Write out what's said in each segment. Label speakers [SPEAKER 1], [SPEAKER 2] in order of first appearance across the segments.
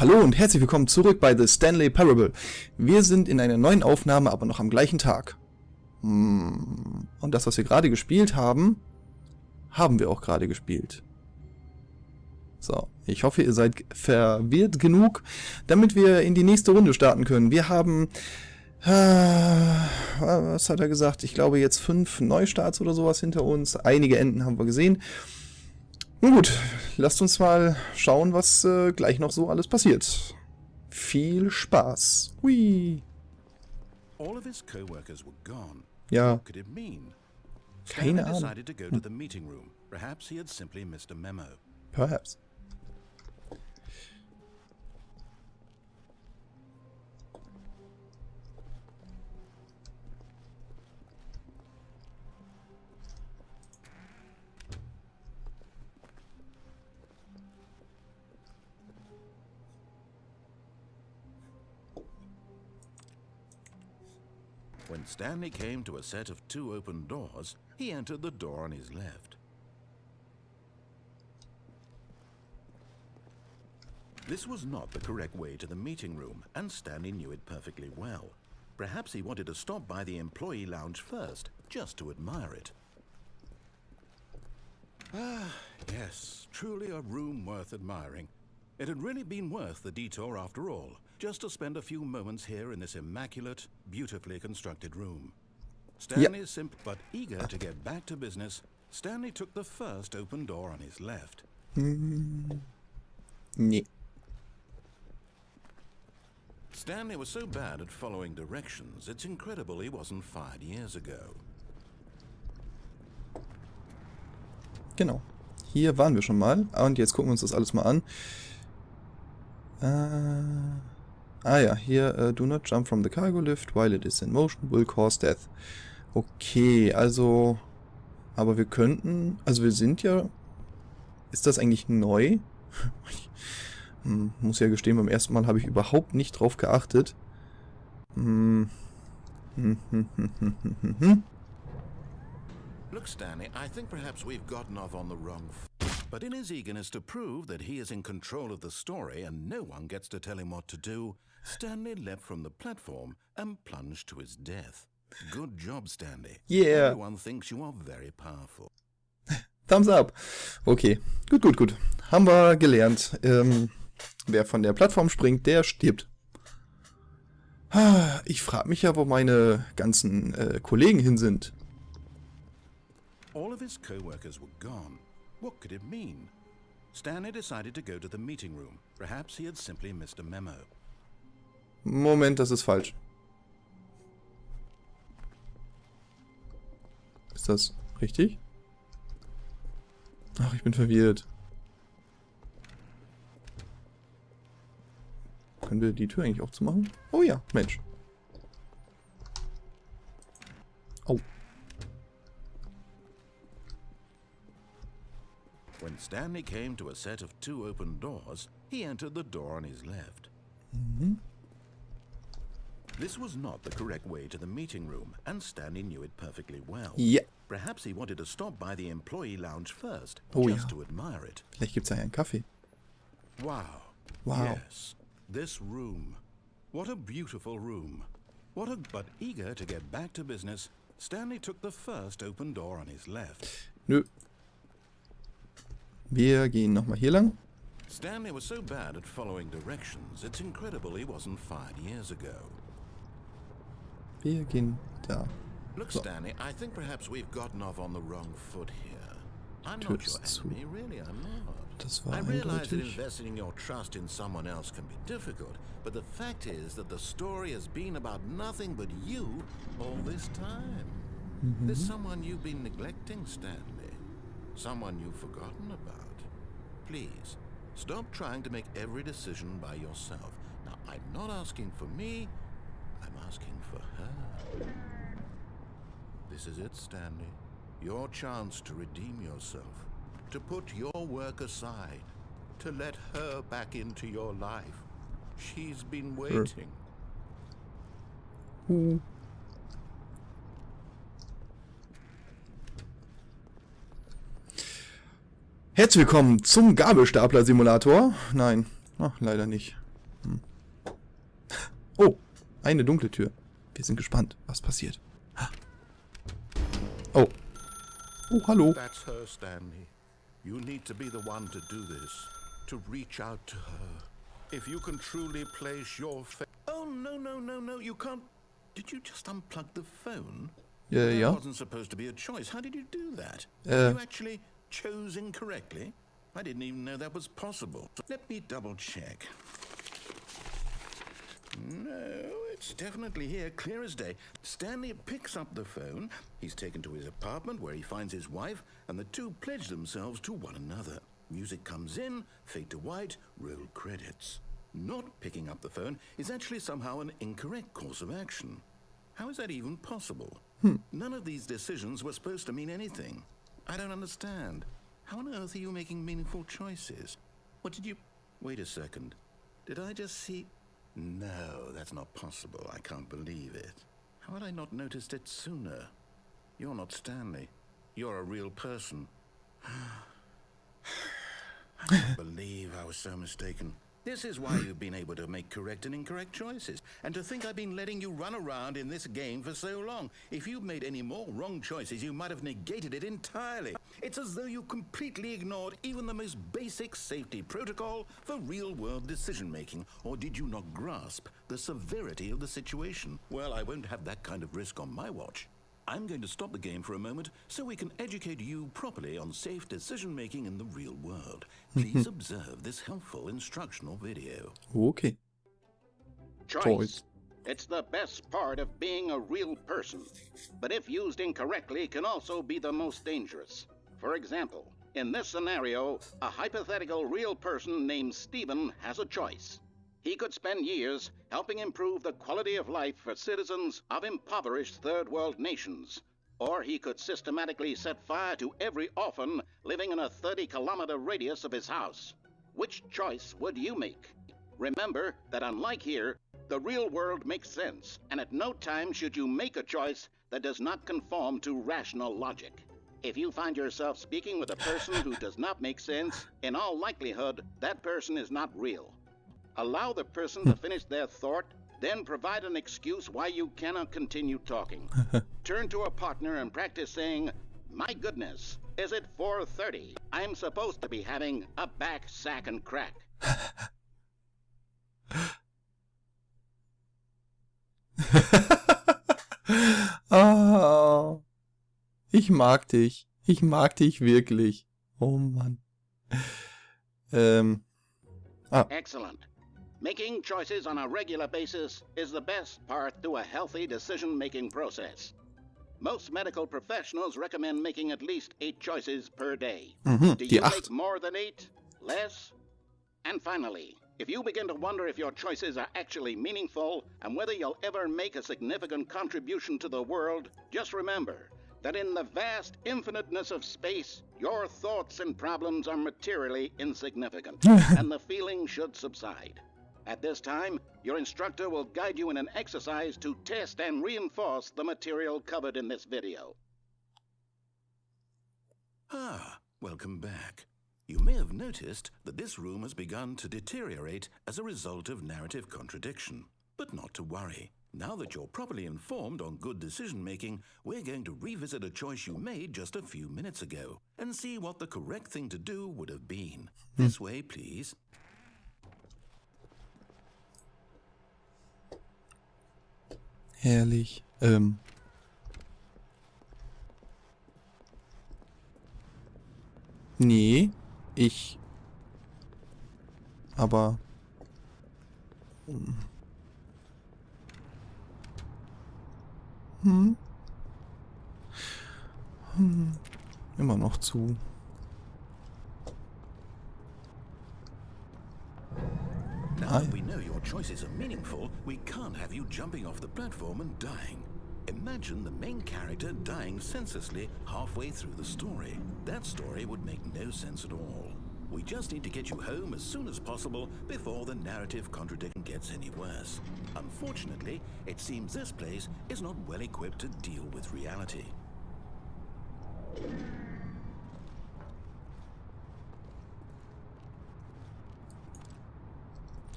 [SPEAKER 1] Hallo und herzlich willkommen zurück bei The Stanley Parable. Wir sind in einer neuen Aufnahme, aber noch am gleichen Tag. Und das, was wir gerade gespielt haben, haben wir auch gerade gespielt. So, ich hoffe, ihr seid verwirrt genug, damit wir in die nächste Runde starten können. Wir haben, was hat er gesagt? Ich glaube jetzt 5 Neustarts oder sowas hinter uns. Einige Enden haben wir gesehen. Nun gut, lasst uns mal schauen, was gleich noch so alles passiert. Viel Spaß. Hui. Ja. Keine Ahnung. Perhaps.
[SPEAKER 2] When Stanley came to a set of 2 open doors, he entered the door on his left. This was not the correct way to the meeting room, and Stanley knew it perfectly well. Perhaps he wanted to stop by the employee lounge first, just to admire it. Ah, yes, truly a room worth admiring. It had really been worth the detour after all, just to spend a few moments here in this immaculate, beautifully constructed room. Stanley simple but eager to get back to business, Stanley took the first open door on his left.
[SPEAKER 1] Nee.
[SPEAKER 2] Stanley was so bad at following directions, it's incredible he wasn't fired years ago.
[SPEAKER 1] Genau. Hier waren wir schon mal. Und jetzt gucken wir uns das alles mal an. Ja, hier, do not jump from the cargo lift while it is in motion, will cause death. Okay, also, aber wir könnten, also wir sind ja, ist das eigentlich neu? Muss ja gestehen, beim ersten Mal habe ich überhaupt nicht drauf geachtet.
[SPEAKER 2] Look, Stanley, I think perhaps we've gotten off on the wrong foot. But in his eagerness to prove that he is in control of the story and no one gets to tell him what to do, Stanley leapt from the platform and plunged to his death. Good job, Stanley.
[SPEAKER 1] Yeah.
[SPEAKER 2] Everyone thinks you are very powerful.
[SPEAKER 1] Thumbs up. Okay, gut. Haben wir gelernt. Wer von der Plattform springt, der stirbt. Ich frage mich ja, wo meine ganzen Kollegen hin sind.
[SPEAKER 2] All of his co-workers were gone. What could it mean? Stanley decided to go to the meeting room. Perhaps he had simply missed a memo.
[SPEAKER 1] Moment, das ist falsch. Ist das richtig? Ach, ich bin verwirrt. Können wir die Tür eigentlich auch zumachen? Oh ja, Mensch. Oh.
[SPEAKER 2] When Stanley came to a set of 2 open doors, he entered the door on his left. This was not the correct way to the meeting room, and Stanley knew it perfectly well.
[SPEAKER 1] Ja.
[SPEAKER 2] Perhaps he wanted to stop by the employee lounge first,
[SPEAKER 1] Oh
[SPEAKER 2] just
[SPEAKER 1] ja.
[SPEAKER 2] to admire it.
[SPEAKER 1] Vielleicht gibt es ja einen Kaffee.
[SPEAKER 2] Wow.
[SPEAKER 1] Wow.
[SPEAKER 2] Yes. This room. What a beautiful room. But eager to get back to business, Stanley took the first open door on his left.
[SPEAKER 1] Nö. Wir gehen nochmal hier lang.
[SPEAKER 2] Stanley was so bad at following directions, it's incredible he wasn't fired years ago.
[SPEAKER 1] Wir gehen da.
[SPEAKER 2] Look,
[SPEAKER 1] So.
[SPEAKER 2] Stanley, I think perhaps we've gotten off on the wrong foot here. I'm not your enemy, really, I'm not.
[SPEAKER 1] Das war
[SPEAKER 2] I realize that
[SPEAKER 1] eindeutig.
[SPEAKER 2] investing your trust in someone else can be difficult, but the fact is that the story has been about nothing but you all this time. There's someone you've been neglecting, Stanley. Someone you've forgotten about. Please, stop trying to make every decision by yourself. Now, I'm not asking for me, I'm asking for her. This is it, Stanley. Your chance to redeem yourself. To put your work aside. To let her back into your life. She's been waiting.
[SPEAKER 1] Herzlich willkommen zum Gabelstapler-Simulator. Nein, ach, leider nicht. Oh, eine dunkle Tür. Wir sind gespannt, was passiert. Oh. Oh, hallo.
[SPEAKER 2] That's her, Stanley. You need to be the one to do this. To reach out to her. If you can truly place your faith... Oh, no, you can't... Did you just unplug the phone?
[SPEAKER 1] Ja.
[SPEAKER 2] That wasn't supposed to be a choice. How did you do that? You actually chose incorrectly? I didn't even know that was possible. Let me double check. No, it's definitely here, clear as day. Stanley picks up the phone. He's taken to his apartment where he finds his wife, and the two pledge themselves to one another. Music comes in, fade to white, roll credits. Not picking up the phone is actually somehow an incorrect course of action. How is that even possible? None of these decisions were supposed to mean anything. I don't understand. How on earth are you making meaningful choices? What did you... Wait a second. Did I just see... No, that's not possible. I can't believe it. How had I not noticed it sooner? You're not Stanley. You're a real person. I can't believe I was so mistaken. This is why you've been able to make correct and incorrect choices. And to think I've been letting you run around in this game for so long. If you'd made any more wrong choices, you might have negated it entirely. It's as though you completely ignored even the most basic safety protocol for real-world decision-making. Or did you not grasp the severity of the situation? Well, I won't have that kind of risk on my watch. I'm going to stop the game for a moment so we can educate you properly on safe decision-making in the real world. Please observe this helpful instructional video.
[SPEAKER 1] Okay.
[SPEAKER 3] Choice. It's the best part of being a real person, but if used incorrectly can also be the most dangerous. For example, in this scenario, a hypothetical real person named Stephen has a choice. He could spend years helping improve the quality of life for citizens of impoverished third world nations. Or he could systematically set fire to every orphan living in a 30-kilometer radius of his house. Which choice would you make? Remember that unlike here, the real world makes sense, and at no time should you make a choice that does not conform to rational logic. If you find yourself speaking with a person who does not make sense, in all likelihood, that person is not real. Allow the person to finish their thought, then provide an excuse why you cannot continue talking. Turn to a partner and practice saying, "My goodness, is it 4:30? I'm supposed to be having a back, sack, and crack."
[SPEAKER 1] Oh, ich mag dich. Ich mag dich wirklich. Oh Mann.
[SPEAKER 3] Excellent. Making choices on a regular basis is the best part to a healthy decision-making process. Most medical professionals recommend making at least 8 choices per day. Do you make more than 8? Less? And finally, if you begin to wonder if your choices are actually meaningful and whether you'll ever make a significant contribution to the world, just remember that in the vast infiniteness of space, your thoughts and problems are materially insignificant, and the feeling should subside. At this time, your instructor will guide you in an exercise to test and reinforce the material covered in this video.
[SPEAKER 2] Welcome back. You may have noticed that this room has begun to deteriorate as a result of narrative contradiction. But not to worry. Now that you're properly informed on good decision-making, we're going to revisit a choice you made just a few minutes ago and see what the correct thing to do would have been. This way, please.
[SPEAKER 1] Herrlich. Nee, ich. Aber. Immer noch zu.
[SPEAKER 2] Now that we know your choices are meaningful, we can't have you jumping off the platform and dying. Imagine the main character dying senselessly halfway through the story. That story would make no sense at all. We just need to get you home as soon as possible before the narrative contradiction gets any worse. Unfortunately, it seems this place is not well equipped to deal with reality.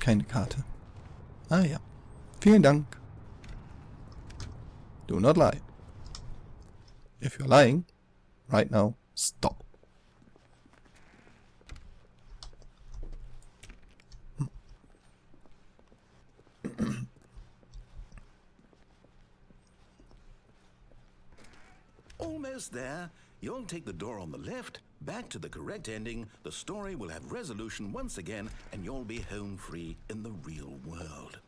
[SPEAKER 1] Keine Karte. Ah ja. Vielen Dank. Do not lie. If you're lying, right now, stop.
[SPEAKER 2] Almost there. You'll take the door on the left, back to the correct ending, the story will have resolution once again, and you'll be home free in the real world.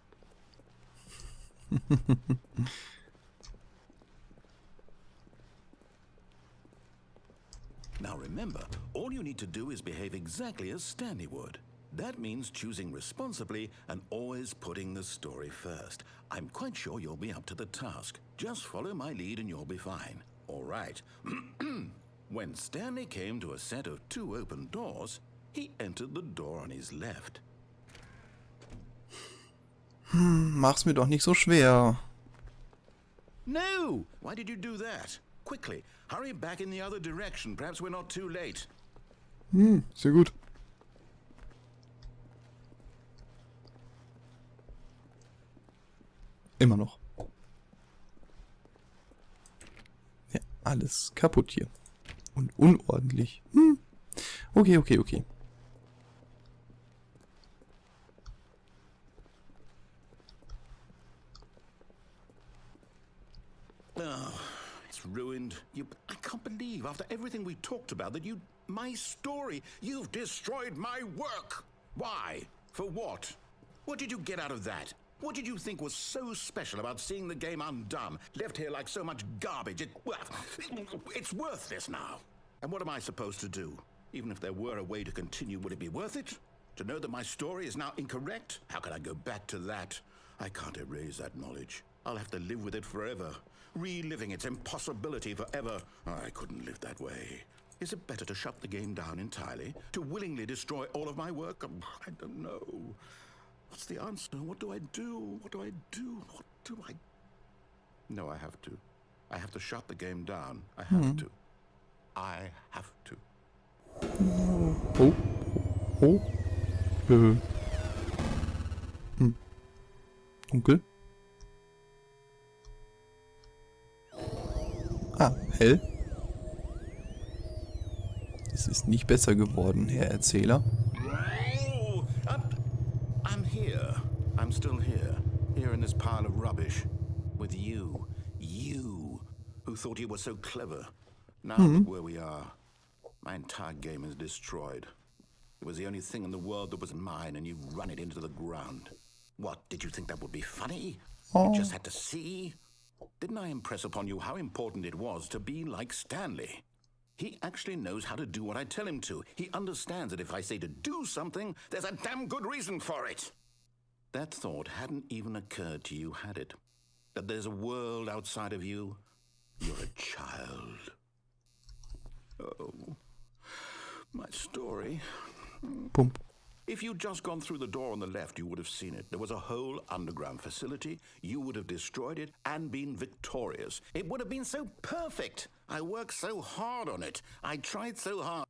[SPEAKER 2] Now remember, all you need to do is behave exactly as Stanley would. That means choosing responsibly and always putting the story first. I'm quite sure you'll be up to the task. Just follow my lead and you'll be fine. All right. When Stanley came to a set of 2 open doors, he entered the door on his left.
[SPEAKER 1] Mach's mir doch nicht so schwer.
[SPEAKER 2] No! Why did you do that? Quickly, hurry back in the other direction. Perhaps we're not too late.
[SPEAKER 1] Sehr gut. Immer noch. Ja, alles kaputt hier. Und unordentlich. Okay, okay, okay.
[SPEAKER 2] Oh, it's ruined. I can't believe, after everything we talked about, that my story, you've destroyed my work. Why? For what? What did you get out of that? What did you think was so special about seeing the game undone, left here like so much garbage? It's worthless now. And what am I supposed to do? Even if there were a way to continue, would it be worth it? To know that my story is now incorrect? How can I go back to that? I can't erase that knowledge. I'll have to live with it forever, reliving its impossibility forever. I couldn't live that way. Is it better to shut the game down entirely? To willingly destroy all of my work? I don't know. What's the answer? What do I do? What do I do? What do I... No, I have to. I have to shut the game down. I have to. I have to.
[SPEAKER 1] Oh. Oh. Dunkel. Ah, hell. Es ist nicht besser geworden, Herr Erzähler.
[SPEAKER 2] Oh, I'm here. I'm still here. Here in this pile of rubbish. With you. You, who thought you were so clever. Now look where we are. My entire game is destroyed. It was the only thing in the world that was mine, and you run it into the ground. What, did you think that would be funny? You just had to see? Didn't I impress upon you how important it was to be like Stanley? He actually knows how to do what I tell him to. He understands that if I say to do something, there's a damn good reason for it. That thought hadn't even occurred to you, had it? That there's a world outside of you? You're a child. Oh, my story.
[SPEAKER 1] Pump.
[SPEAKER 2] If you'd just gone through the door on the left, you would have seen it. There was a whole underground facility. You would have destroyed it and been victorious. It would have been so perfect. I worked so hard on it. I tried so hard.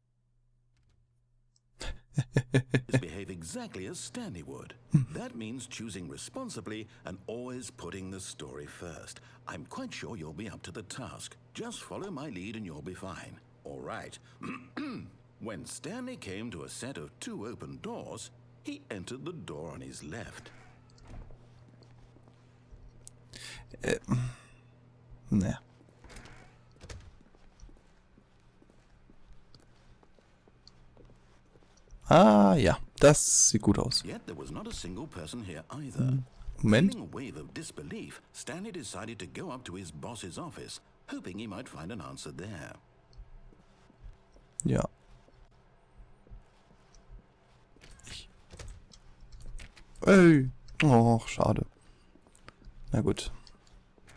[SPEAKER 2] Behave exactly as Stanley would. That means choosing responsibly and always putting the story first. I'm quite sure you'll be up to the task. Just follow my lead and you'll be fine. All right. When Stanley came to a set of 2 open doors, he entered the door on his left.
[SPEAKER 1] Ne. Ah, ja. Das sieht gut aus.
[SPEAKER 2] Yet there was not a single person here either.
[SPEAKER 1] Moment.
[SPEAKER 2] Feeling a wave of disbelief, Stanley decided to go up to his boss's office, hoping he might find an answer there.
[SPEAKER 1] Ja. Ey. Oh, schade. Na gut.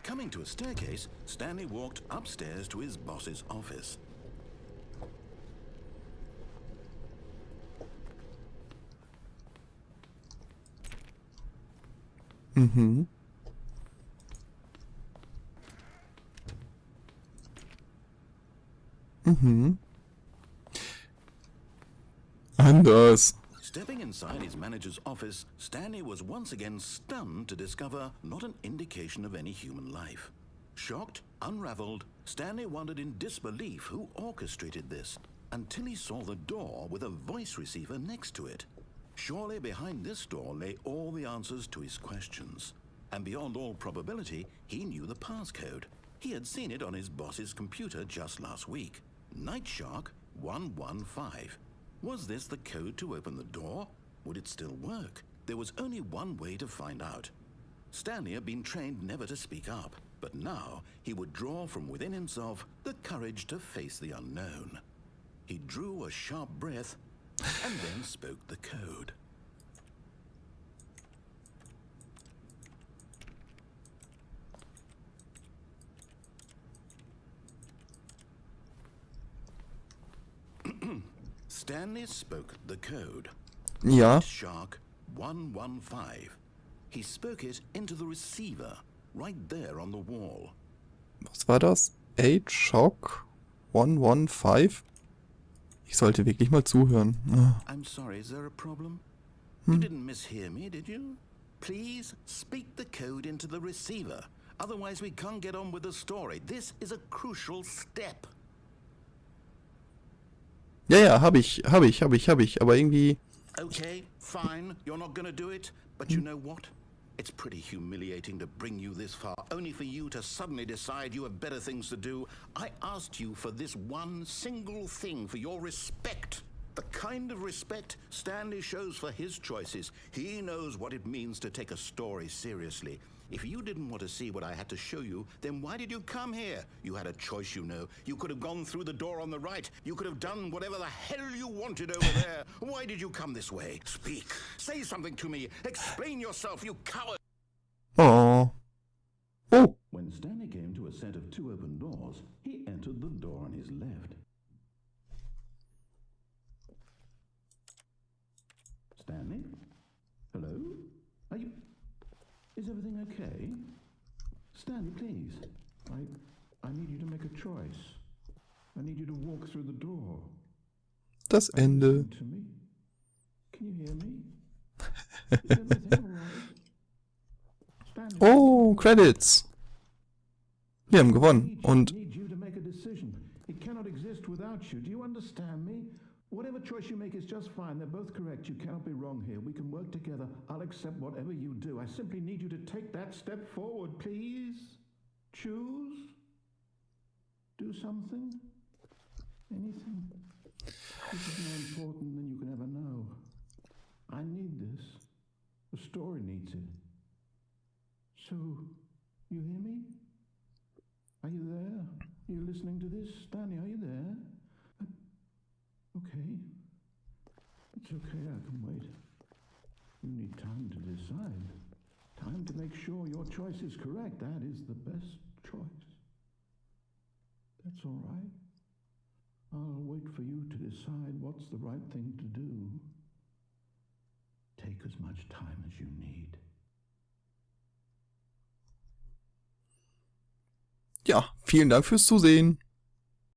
[SPEAKER 2] Coming to a staircase, Stanley walked upstairs to his boss's office.
[SPEAKER 1] Mhm. Mhm. Anders.
[SPEAKER 2] Stepping inside his manager's office, Stanley was once again stunned to discover not an indication of any human life. Shocked, unraveled, Stanley wondered in disbelief who orchestrated this, until he saw the door with a voice receiver next to it. Surely behind this door lay all the answers to his questions. And beyond all probability, he knew the passcode. He had seen it on his boss's computer just last week. Nightshark 115. Was this the code to open the door? Would it still work? There was only one way to find out. Stanley had been trained never to speak up, but now he would draw from within himself the courage to face the unknown. He drew a sharp breath and then spoke the code. Stanley spoke the code.
[SPEAKER 1] Ja.
[SPEAKER 2] Shark 115. He spoke it into the receiver, right there on the wall.
[SPEAKER 1] Was war das? herrJJ 115? Ich sollte wirklich mal zuhören.
[SPEAKER 2] I'm sorry, is there a problem? You didn't mishear me, did you? Please speak the code into the receiver. Otherwise we can't get on with the story. This is a crucial step.
[SPEAKER 1] Ja, hab ich. Aber irgendwie...
[SPEAKER 2] Okay, fine, you're not gonna do it. But you know what? It's pretty humiliating to bring you this far, only for you to suddenly decide you have better things to do. I asked you for this one single thing, for your respect. The kind of respect Stanley shows for his choices. He knows what it means to take a story seriously. If you didn't want to see what I had to show you, then why did you come here? You had a choice, you know. You could have gone through the door on the right. You could have done whatever the hell you wanted over there. Why did you come this way? Speak. Say something to me. Explain yourself, you coward.
[SPEAKER 1] Oh. Oh.
[SPEAKER 2] When Stanley came to a set of two open doors, he entered the door on his left. Stanley? Hello? Are you... Is everything okay? Stanley, please. I need you to make a choice. I need you to walk through the door.
[SPEAKER 1] Das Ende.
[SPEAKER 2] To me? Can you hear me? Is everything all right? Stanley,
[SPEAKER 1] Oh, Credits. Wir haben gewonnen. Und...
[SPEAKER 2] I need you to make a decision. It cannot exist without you. Do you understand me? Whatever choice you make is just fine. They're both correct. You cannot be wrong here. We can work together. I'll accept whatever you do. I simply need you to take that step forward, please. Choose. Do something. Anything. This is more important than you can ever know. I need this. The story needs it. So, you hear me? Are you there? Are you listening to this? Stanley, are you there? Okay. It's okay, I can wait. You need time to decide. Time to make sure your choice is correct. That is the best choice. That's all right. I'll wait for you to decide what's the right thing to do. Take as much time as you need.
[SPEAKER 1] Ja, vielen Dank fürs Zusehen.